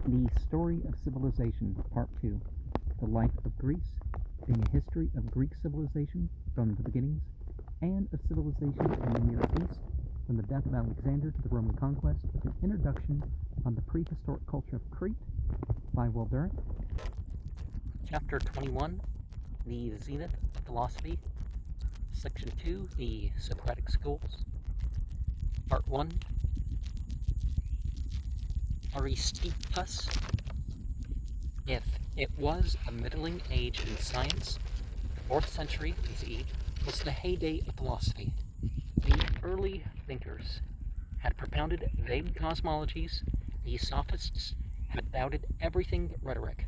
The Story of Civilization, Part 2. The Life of Greece, being a history of Greek civilization from the beginnings, and of civilization in the Near East, from the death of Alexander to the Roman conquest, with an introduction on the prehistoric culture of Crete by Durant. Chapter 21, the Zenith of Philosophy. Section 2, the Socratic Schools. Part 1, Aristippus. If it was a middling age in science, the 4th century BCE was the heyday of philosophy. The early thinkers had propounded vague cosmologies. The sophists had doubted everything but rhetoric.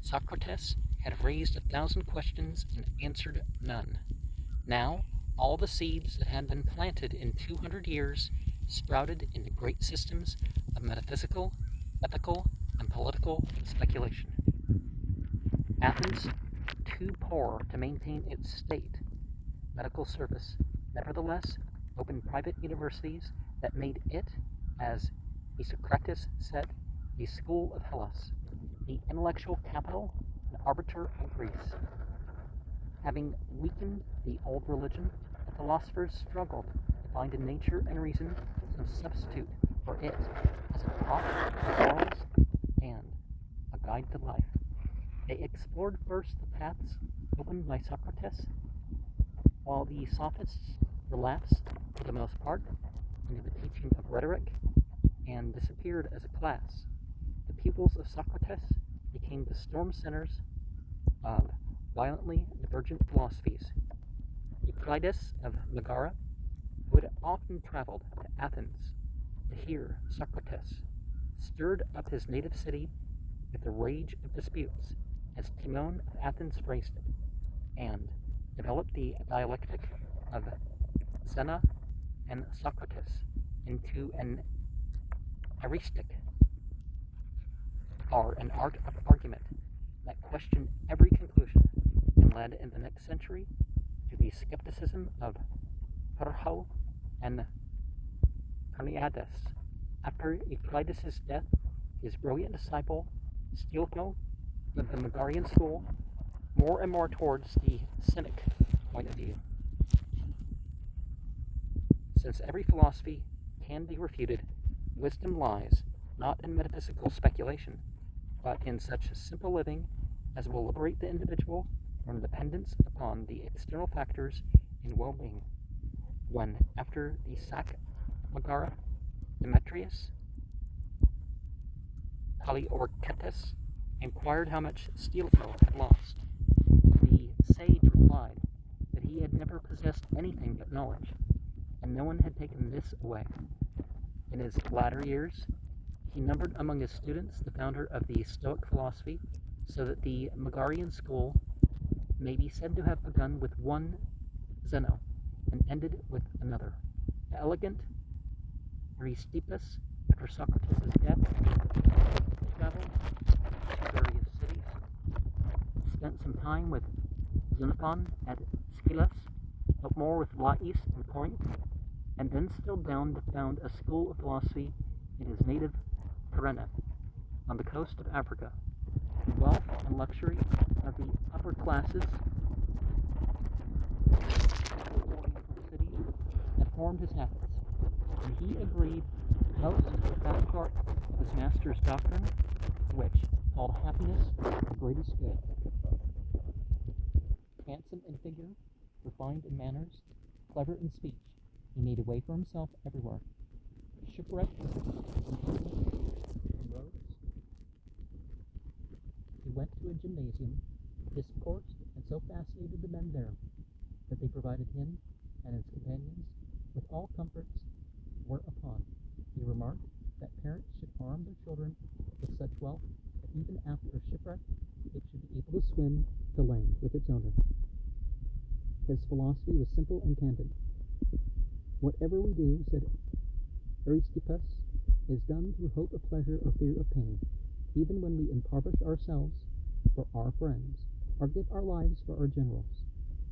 Socrates had raised 1,000 questions and answered none. Now, all the seeds that had been planted in 200 years sprouted into great systems of metaphysical, ethical, and political speculation. Athens, too poor to maintain its state medical service, nevertheless opened private universities that made it, as Socrates said, the school of Hellas, the intellectual capital and arbiter of Greece. Having weakened the old religion, the philosophers struggled to find in nature and reason some substitute for it as a prop of morals and a guide to life. They explored first the paths opened by Socrates, while the sophists relapsed, for the most part, into the teaching of rhetoric and disappeared as a class. The pupils of Socrates became the storm centers of violently divergent philosophies. Euclides of Megara, who had often traveled to Athens to hear Socrates, stirred up his native city with the rage of disputes, as Timon of Athens phrased it, and developed the dialectic of Zeno and Socrates into an heuristic, or an art of argument that questioned every conclusion and led in the next century to the skepticism of Pyrrho and Carneades. After Euclides' death, his brilliant disciple Stilpo led the Megarian school more and more towards the Cynic point of view. Since every philosophy can be refuted, wisdom lies not in metaphysical speculation, but in such simple living as will liberate the individual from dependence upon the external factors in well-being. When, after the sack of Megara, Demetrius Polyorcetes inquired how much Stilpo had lost, the sage replied that he had never possessed anything but knowledge, and no one had taken this away. In his latter years, he numbered among his students the founder of the Stoic philosophy, so that the Megarian school may be said to have begun with one Zeno and ended with another. The elegant Aristippus, after Socrates' death, traveled to various cities, spent some time with Xenophon at Scylla, but more with Lais and Corinth, and then settled down to found a school of philosophy in his native Durant, on the coast of Africa. The wealth and luxury of the upper classes cities had formed his habits, and he agreed most with that part of his master's doctrine, which called happiness the greatest good. Handsome in figure, refined in manners, clever in speech, he made a way for himself everywhere. Shipwrecked in roads, he went to a gymnasium, discoursed, and so fascinated the men there that they provided him and his companions with all comforts. Whereupon he remarked that parents should arm their children with such wealth that even after a shipwreck it should be able to swim to land with its owner. His philosophy was simple and candid. Whatever we do, said Aristippus, is done through hope of pleasure or fear of pain, even when we impoverish ourselves for our friends, or give our lives for our generals.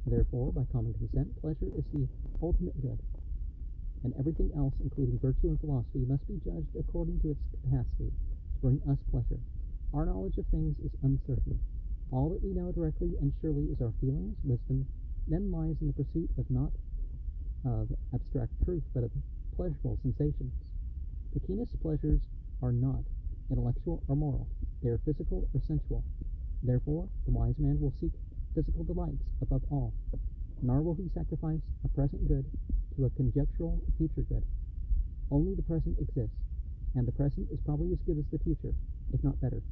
Therefore, by common consent, pleasure is the ultimate good, and everything else, including virtue and philosophy, must be judged according to its capacity to bring us pleasure. Our knowledge of things is uncertain. All that we know directly and surely is our feelings, wisdom, then lies in the pursuit of not of abstract truth, but of pleasurable sensations. The keenest pleasures are not intellectual or moral. They are physical or sensual. Therefore, the wise man will seek physical delights above all, nor will he sacrifice a present good to a conjectural future good. Only the present exists, and the present is probably as good as the future, if not better.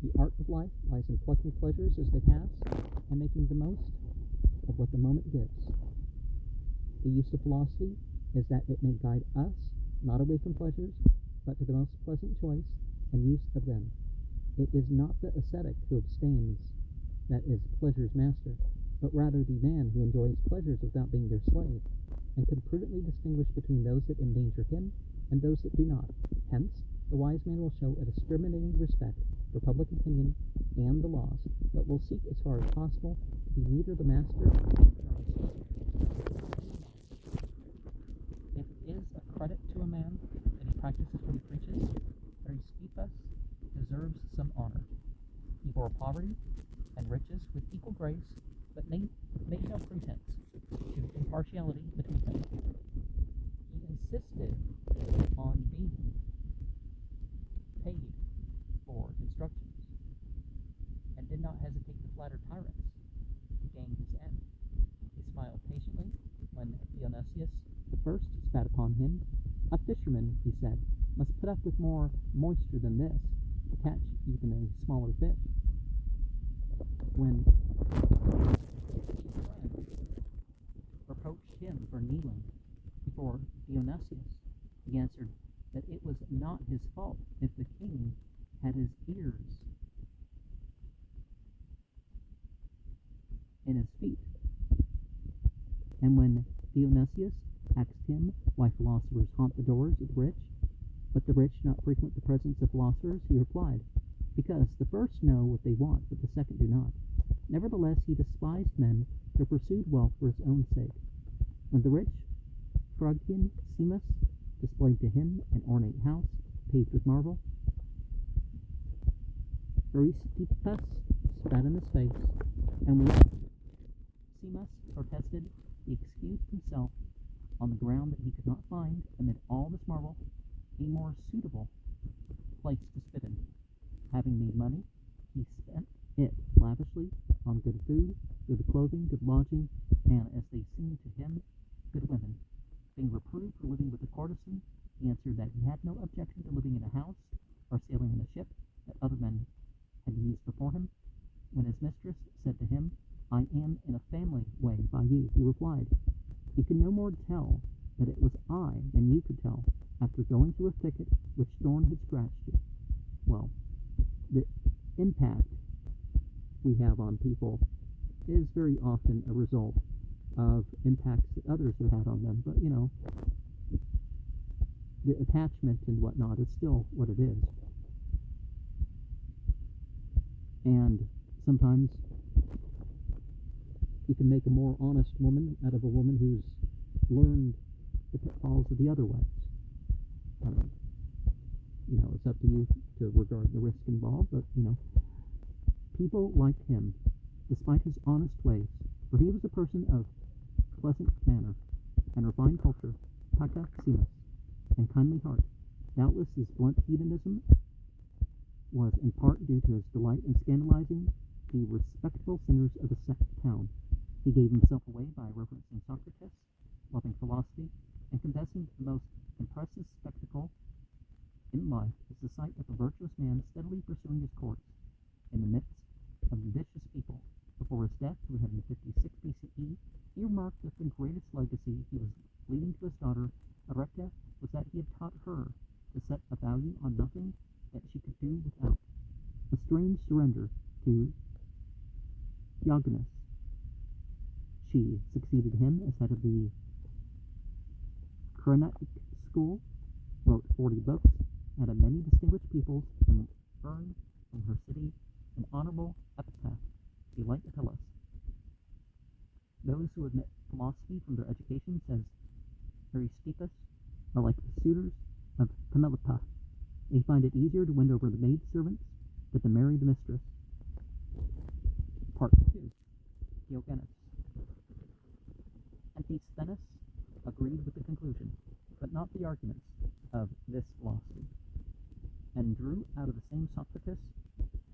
The art of life lies in plucking pleasures as they pass, and making the most of what the moment gives. The use of philosophy is that it may guide us, not away from pleasures, but to the most pleasant choice and use of them. It is not the ascetic who abstains that is pleasure's master, but rather the man who enjoys pleasures without being their slave, and can prudently distinguish between those that endanger him and those that do not. Hence, the wise man will show a discriminating respect for public opinion and the laws, but will seek as far as possible to be neither the master nor the slave. If it is a credit to a man that he practices what he preaches, Aristippus deserves some honor. He bore poverty and riches with equal grace, but made no pretense to impartiality between them. He insisted on being paid for instructions, and did not hesitate to flatter tyrants to gain his end. He smiled patiently when Dionysius the first spat upon him. A fisherman, he said, must put up with more moisture than this to catch even a smaller fish. When Durant reproached him for kneeling before Dionysius, he answered that it was not his fault if the king had his ears in his feet. And when Dionysius asked him why philosophers haunt the doors of the rich, but the rich not frequent the presence of philosophers, he replied, because the first know what they want, but the second do not. Nevertheless, he despised men who pursued wealth for his own sake. When the rich Phrygian Simus displayed to him an ornate house paved with marble, Aristippus spat in his face, and when Simus protested, he excused himself on the ground that he could not find, amid all this marble, a more suitable place to spit in. Having made money, he spent it lavishly on good food, good clothing, good lodging, and, as they seemed to him, good women. Being reproved for living with a courtesan, he answered that he had no objection to living in a house or sailing in a ship that other men had used before him. When his mistress said to him, I am in a family way by you, he replied, you can no more tell that it was I than you could tell after going through a thicket which thorn had scratched you. Well, the impact we have on people is very often a result of impacts that others have had on them, but the attachment and whatnot is still what it is. And sometimes you can make a more honest woman out of a woman who's learned the pitfalls of the other ways. It's up to you to regard the risk involved, but, people liked him, despite his honest ways, for he was a person of pleasant manner and refined culture, taka simus, and kindly heart. Doubtless his blunt hedonism was in part due to his delight in scandalizing the respectable sinners of the town. He gave himself away by reverencing Socratic, loving philosophy, and confessing that the most impressive spectacle in life is the sight of a virtuous man steadily pursuing his course in the midst of vicious people. Before his death, 356 BCE, he remarked that the greatest legacy he was leaving to his daughter, Erecta, was that he had taught her to set a value on nothing that she could do without. A strange surrender to Diogenes. She succeeded him as head of the Socratic school, wrote 40 books, and had many distinguished peoples earned from her city an honorable epitaph, a light to tell us. Those who admit philosophy from their education, says Aristippus, are like the suitors of Penelope. They find it easier to win over the maidservants that to marry the mistress. Part 2. Diogenes. Antisthenes agreed with the conclusion, but not the arguments, of this philosophy, and drew out of the same Socrates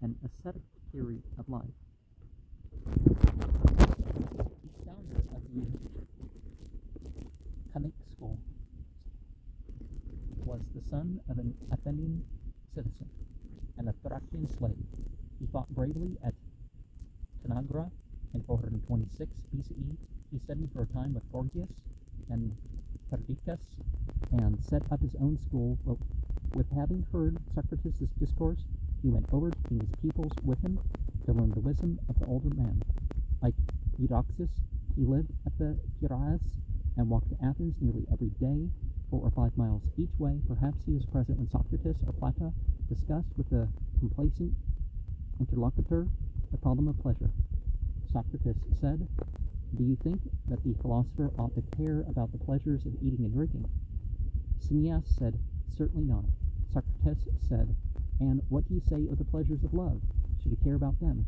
an ascetic theory of life. The founder of the Socratic school was the son of an Athenian citizen and a Thracian slave. He fought bravely at Tanagra in 426 BCE. He studied for a time with Gorgias and Perdiccas and set up his own school. But with having heard Socrates' discourse, he went over to his pupils with him to learn the wisdom of the older man. Like Eudoxus, he lived at the Piraeus and walked to Athens nearly every day, 4 or 5 miles each way. Perhaps he was present when Socrates or Plato discussed with the complacent interlocutor the problem of pleasure. Socrates said, "Do you think that the philosopher ought to care about the pleasures of eating and drinking?" Simmias said, "Certainly not." Socrates said, "And what do you say of the pleasures of love? Should you care about them?"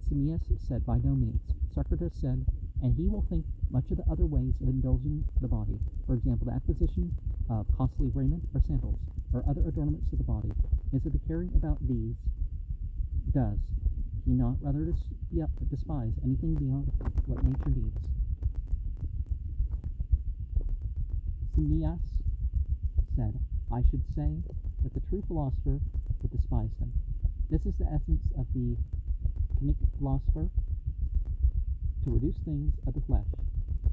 Simmias said, "By no means." Socrates said, "And he will think much of the other ways of indulging the body, for example, the acquisition of costly raiment or sandals, or other adornments of the body. Is it the caring about these? Does he not rather despise anything beyond what nature needs?" Simmias said, "I should say that the true philosopher would despise them." This is the essence of the Cynic philosopher: to reduce things of the flesh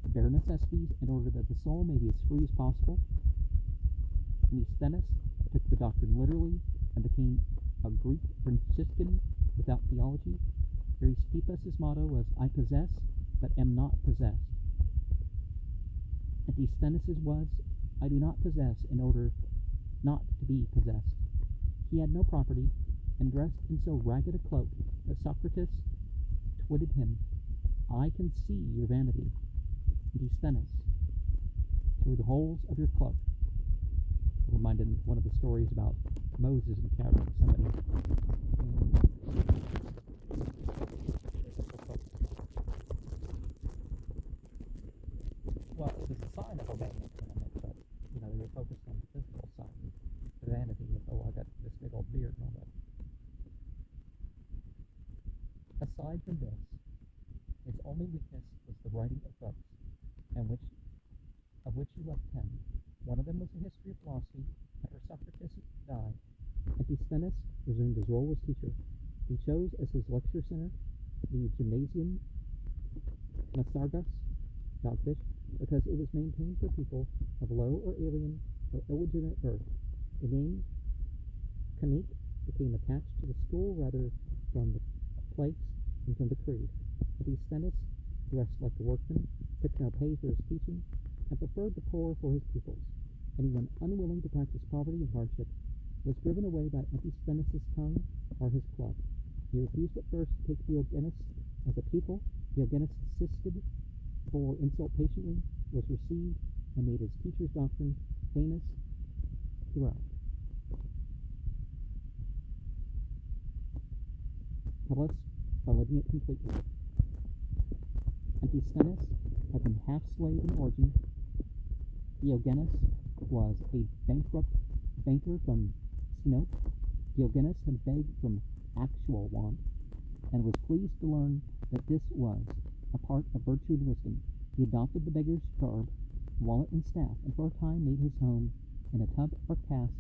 to bare necessities in order that the soul may be as free as possible. Antisthenes took the doctrine literally and became a Greek Franciscan without theology. Aristippus' motto was, "I possess, but am not possessed." Antisthenes' was, "I do not possess in order not to be possessed." He had no property, and dressed in so ragged a cloak that Socrates twitted him, "I can see your vanity, Antisthenes, through the holes of your cloak." It reminded me of one of the stories about Moses encountering somebody. Well, it was a sign of obeying the commandment, but, they were focused on the physical side, the vanity of, "Oh, I got this big old beard," and all that. Aside from this, his only weakness was the writing of books, of which he left 10. One of them was a history of philosophy. After Socrates died, Antisthenes resumed his role as teacher. He chose as his lecture center the gymnasium Nasargas, Dogfish, because it was maintained for people of low or alien or illegitimate birth. The name Cynic became attached to the school rather from the place than from the creed. Antisthenes dressed like a workman, took no pay for his teaching, and preferred the poor for his pupils. Anyone unwilling to practice poverty and hardship was driven away by Antisthenes' tongue or his club. He refused at first to take Diogenes as a pupil. Diogenes insisted, bore insult patiently, was received, and made his teacher's doctrine famous throughout. Plus, by living it completely. Antisthenes had been half slave in origin. Diogenes was a bankrupt banker from Sinope. Diogenes had begged from actual want, and was pleased to learn that this was a part of virtue and wisdom. He adopted the beggar's garb, wallet, and staff, and for a time made his home in a tub or cask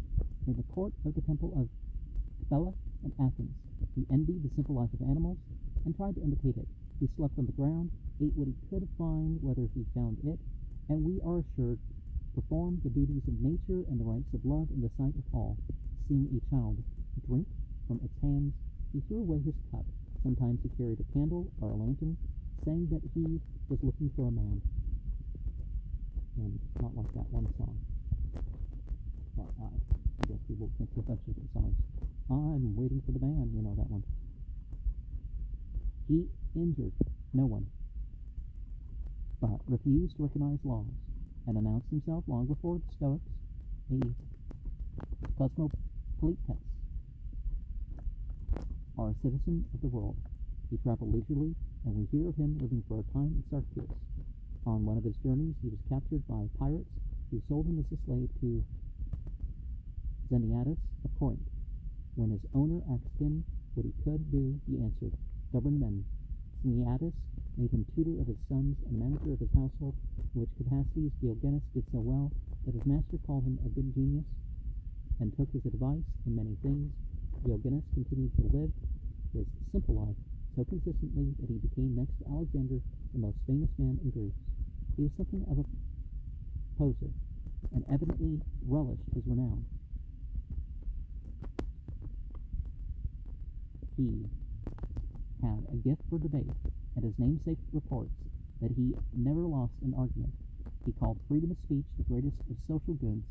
in the court of the temple of Capella in Athens. He envied the simple life of animals and tried to imitate it. He slept on the ground, ate what he could find, whether he found it, and we are assured performed the duties of nature and the rights of love in the sight of all. Seeing a child drink from its hands, he threw away his cup. Sometimes he carried a candle or a lantern, saying that he was looking for a man. And not like that one song. Well, I guess people think of a bunch of different songs. "I'm waiting for the man," that one. He injured no one, but refused to recognize laws, and announced himself long before the Stoics a Cletus are a citizen of the world. He traveled leisurely, and we hear of him living for a time in Syracuse. On one of his journeys, he was captured by pirates who sold him as a slave to Zenith of Corinth. When his owner asked him what he could do, he answered, "Govern men." Zenith made him tutor of his sons and manager of his household, in which capacities Diogenes did so well that his master called him a good genius and took his advice in many things. Diogenes continued to live his simple life so consistently that he became, next to Alexander, the most famous man in Greece. He was something of a poser, and evidently relished his renown. He had a gift for debate, and his namesake reports that he never lost an argument. He called freedom of speech the greatest of social goods,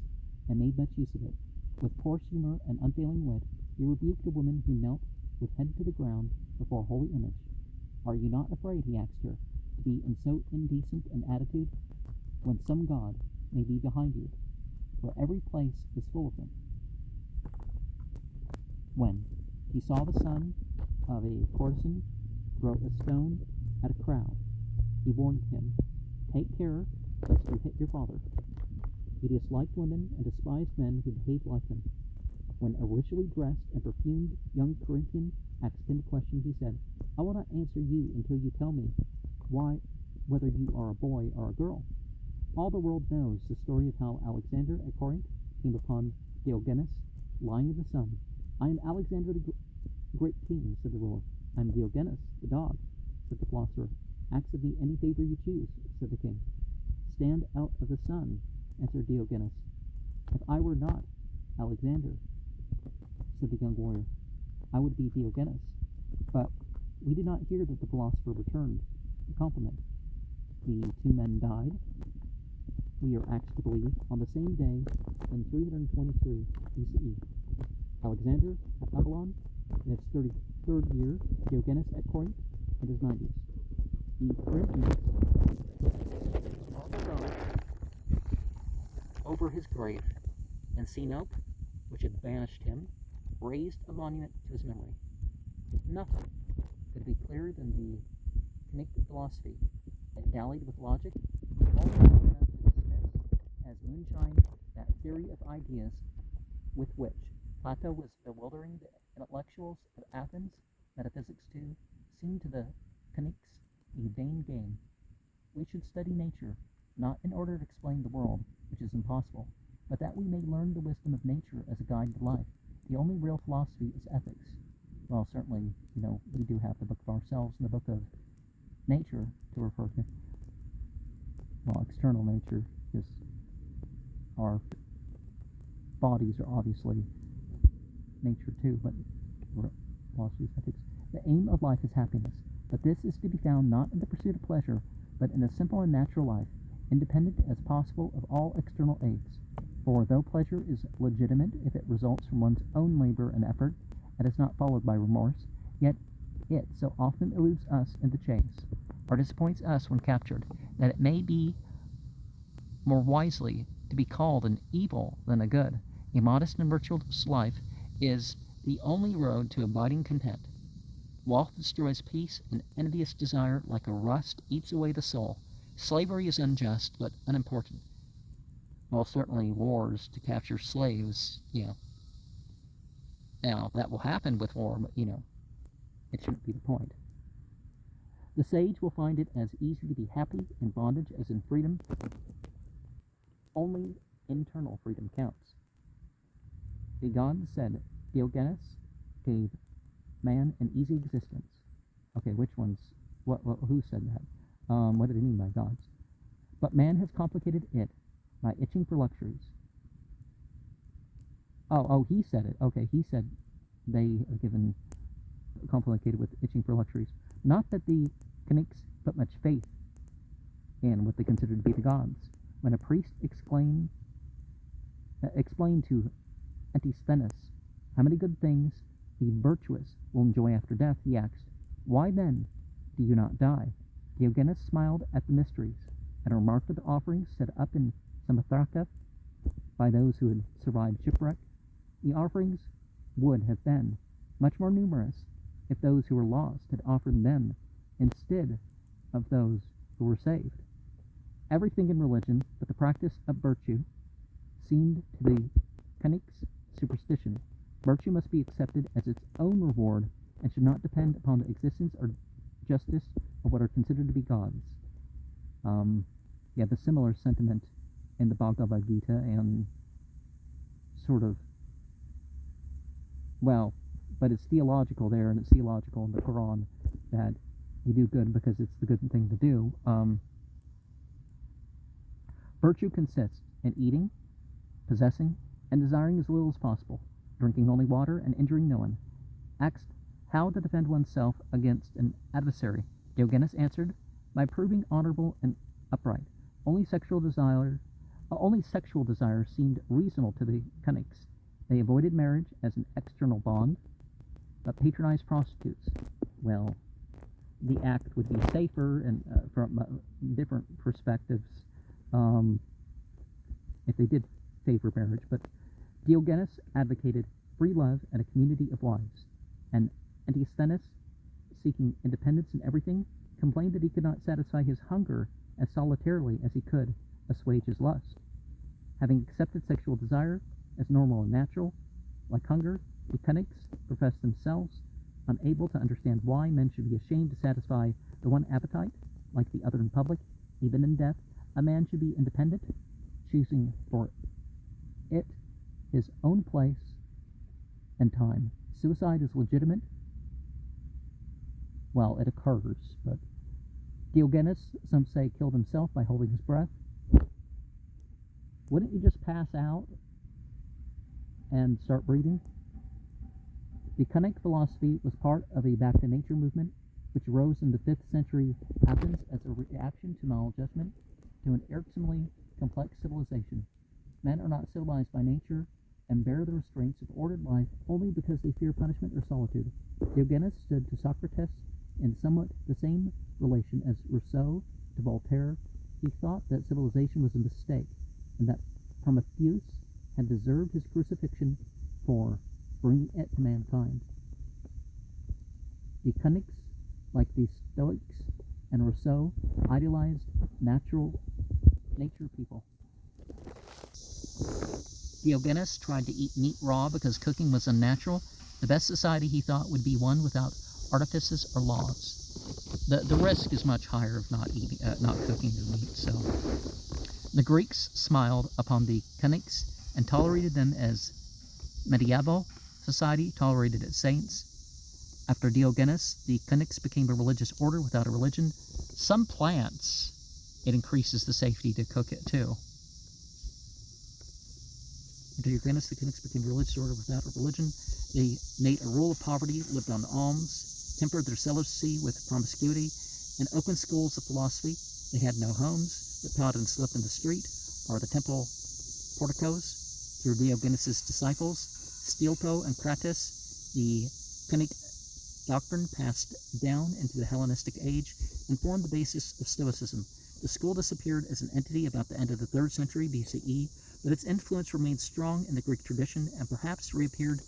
and made much use of it. With coarse humor and unfailing wit, he rebuked a woman who knelt with head to the ground before a holy image. "Are you not afraid," he asked her, "to be in so indecent an attitude, when some god may be behind you, for every place is full of them?" When he saw the son of a courtesan throw a stone at a crowd, he warned him, "Take care lest you hit your father." He disliked women and despised men who behaved like them. When a richly dressed and perfumed young Corinthian asked him a question, he said, "I will not answer you until you tell me whether you are a boy or a girl." All the world knows the story of how Alexander at Corinth came upon Diogenes lying in the sun. "I am Alexander the great king," said the ruler. "I am Diogenes the dog," said the philosopher. "Ask of me any favor you choose," said the king. "Stand out of the sun," answered Diogenes. "If I were not Alexander," said the young warrior, "I would be Diogenes." But we did not hear that the philosopher returned the compliment. The two men died, we are asked to believe, on the same day in 323 BCE. Alexander at Babylon in his 33rd year, Diogenes at Corinth in his 90s. The Corinthians marveled over his grave, and Sinope, which had banished him, raised a monument to his memory. Nothing could be clearer than the Socratic philosophy. It dallied with logic, only long enough to dismiss as moonshine that theory of ideas with which Plato was bewildering the intellectuals of Athens. Metaphysics, too, seemed to the Cynics a vain game. We should study nature, not in order to explain the world, which is impossible, but that we may learn the wisdom of nature as a guide to life. The only real philosophy is ethics. Well, certainly, we do have the book of ourselves and the book of nature to refer to. Well, external nature, because our bodies are obviously nature too, but philosophy is ethics. The aim of life is happiness, but this is to be found not in the pursuit of pleasure, but in a simple and natural life, independent as possible of all external aids. For though pleasure is legitimate if it results from one's own labor and effort, and is not followed by remorse, yet it so often eludes us in the chase, or disappoints us when captured, that it may be more wisely to be called an evil than a good. A modest and virtuous life is the only road to abiding content. Wealth destroys peace, and envious desire, like a rust, eats away the soul. Slavery is unjust, but unimportant. Well, certainly wars to capture slaves, Now, that will happen with war, but, it shouldn't be the point. The sage will find it as easy to be happy in bondage as in freedom. Only internal freedom counts. The gods said Diogenes gave man an easy existence. Okay, which ones? Who said that? What do they mean by gods? But man has complicated it by itching for luxuries. Oh, he said it. Okay, he said they are given complicated with itching for luxuries. Not that the Cynics put much faith in what they considered to be the gods. When a priest explained to Antisthenes how many good things the virtuous will enjoy after death, he asked, "Why then do you not die?" Diogenes smiled at the mysteries, and remarked that the offerings set up in Samothraca by those who had survived shipwreck, the offerings would have been much more numerous if those who were lost had offered them instead of those who were saved. Everything in religion but the practice of virtue seemed to the Cynics superstition. Virtue must be accepted as its own reward and should not depend upon the existence or justice of what are considered to be gods. The similar sentiment in the Bhagavad Gita and sort of, but it's theological there, and it's theological in the Quran that you do good because it's the good thing to do. Virtue consists in eating, possessing, and desiring as little as possible, drinking only water, and injuring no one. Asked how to defend oneself against an adversary, Diogenes answered, by proving honorable and upright. Only sexual desire seemed reasonable to the Cynics. They avoided marriage as an external bond, but patronized prostitutes. Well, the act would be safer and from different perspectives if they did favor marriage, but Diogenes advocated free love and a community of wives, and Antisthenes, seeking independence in everything, complained that he could not satisfy his hunger as solitarily as he could assuage his lust. Having accepted sexual desire as normal and natural, like hunger, the Cynics professed themselves unable to understand why men should be ashamed to satisfy the one appetite, like the other in public. Even in death, a man should be independent, choosing for it his own place and time. Suicide is legitimate. Well, it occurs, but Diogenes, some say, killed himself by holding his breath. Wouldn't you just pass out and start breathing? The Cynic philosophy was part of a back-to-nature movement which arose in the 5th century Athens as a reaction to maladjustment to an irksomely complex civilization. Men are not civilized by nature and bear the restraints of ordered life only because they fear punishment or solitude. Diogenes stood to Socrates in somewhat the same relation as Rousseau to Voltaire. He thought that civilization was a mistake, and that Prometheus had deserved his crucifixion for bringing it to mankind. The Cynics, like the Stoics and Rousseau, idealized nature people. Diogenes tried to eat meat raw because cooking was unnatural. The best society, he thought, would be one without artifices or laws. The risk is much higher of not cooking your meat. So the Greeks smiled upon the Cynics and tolerated them as medieval society tolerated its saints. After Diogenes, the Cynics became a religious order without a religion. Some plants, it increases the safety to cook it too. After Diogenes, the Cynics became a religious order without a religion. They made a rule of poverty, lived on alms, tempered their celibacy with promiscuity, and opened schools of philosophy. They had no homes, but taught and slept in the street or the temple porticos. Through Diogenes' disciples, Stilpo and Crates, the Cynic doctrine passed down into the Hellenistic age and formed the basis of Stoicism. The school disappeared as an entity about the end of the 3rd century BCE, but its influence remained strong in the Greek tradition and perhaps reappeared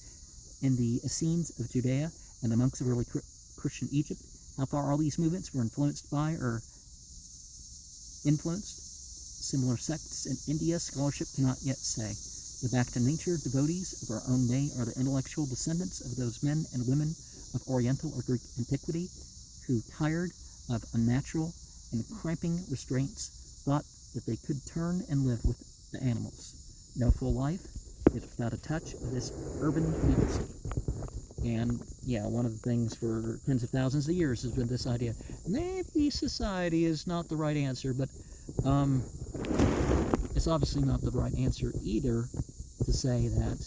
in the Essenes of Judea and the monks of early Christian Egypt. How far all these movements were influenced by or influenced similar sects in India, scholarship cannot yet say. The back-to-nature devotees of our own day are the intellectual descendants of those men and women of Oriental or Greek antiquity who, tired of unnatural and cramping restraints, thought that they could turn and live with the animals. No full life is without a touch of this urban fantasy. And one of the things for tens of thousands of years has been this idea, maybe society is not the right answer, but it's obviously not the right answer either to say that,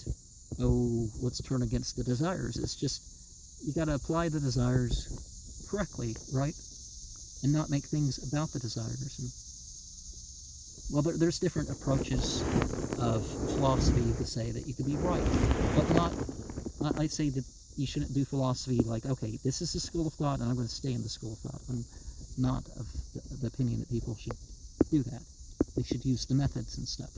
let's turn against the desires. It's just, you got to apply the desires correctly, right? And not make things about the desires. And, there's different approaches of philosophy to say that you could be right, but I say that you shouldn't do philosophy like, okay, this is the school of thought and I'm going to stay in the school of thought. I'm not of the opinion that people should do that. They should use the methods and stuff.